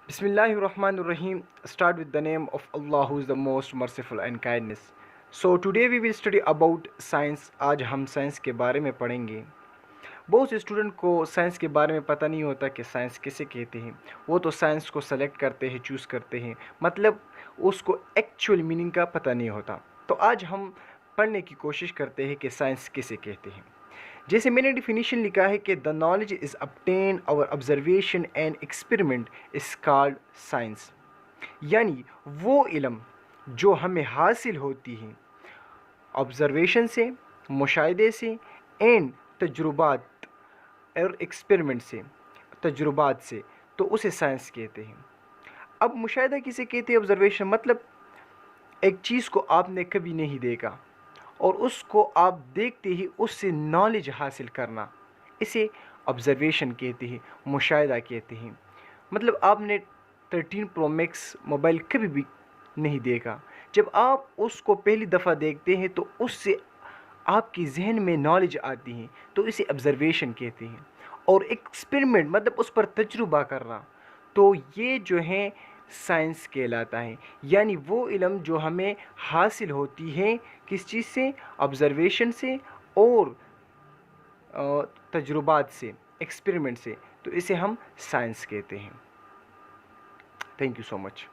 Bismillahirrahmanirrahim. Start with the name of Allah who is the most merciful and kindness. So today we will study about science. आज हम science के बारे में पढ़ेंगे. बहुत से स्टूडेंट को साइंस के बारे में पता नहीं होता कि साइंस किसे कहते हैं. वो तो साइंस को सेलेक्ट करते हैं, चूज़ करते हैं, मतलब उसको एक्चुअल मीनिंग का पता नहीं होता. तो आज हम पढ़ने की कोशिश करते हैं कि साइंस किसे कहते हैं. जैसे मैंने डिफिनीशन लिखा है कि the knowledge is obtained our observation and experiment is called science. यानी वो इल्म जो हमें हासिल होती है ऑब्जर्वेशन से, मुशाहिदे से एंड तजुर्बात और एक्सपेरिमेंट से, तजुर्बात से, तो उसे साइंस कहते हैं. अब मुशाहिदा किसे कहते हैं? ऑब्जर्वेशन मतलब एक चीज़ को आपने कभी नहीं देखा और उसको आप देखते ही उससे नॉलेज हासिल करना, इसे ऑब्जर्वेशन कहते हैं, मुशाहिदा कहते हैं. मतलब आपने 13 प्रो मैक्स मोबाइल कभी भी नहीं देखा, जब आप उसको पहली दफ़ा देखते हैं तो उससे आपकी जहन में नॉलेज आती है, तो इसे ऑब्जर्वेशन कहते हैं. और एक्सपेरिमेंट मतलब उस पर तजुर्बा करना, तो ये जो है साइंस कहलाता है. यानी वो इल्म जो हमें हासिल होती है किस चीज़ से? ऑब्जर्वेशन से और तजुर्बात से, एक्सपेरिमेंट से, तो इसे हम साइंस कहते हैं. Thank you so much.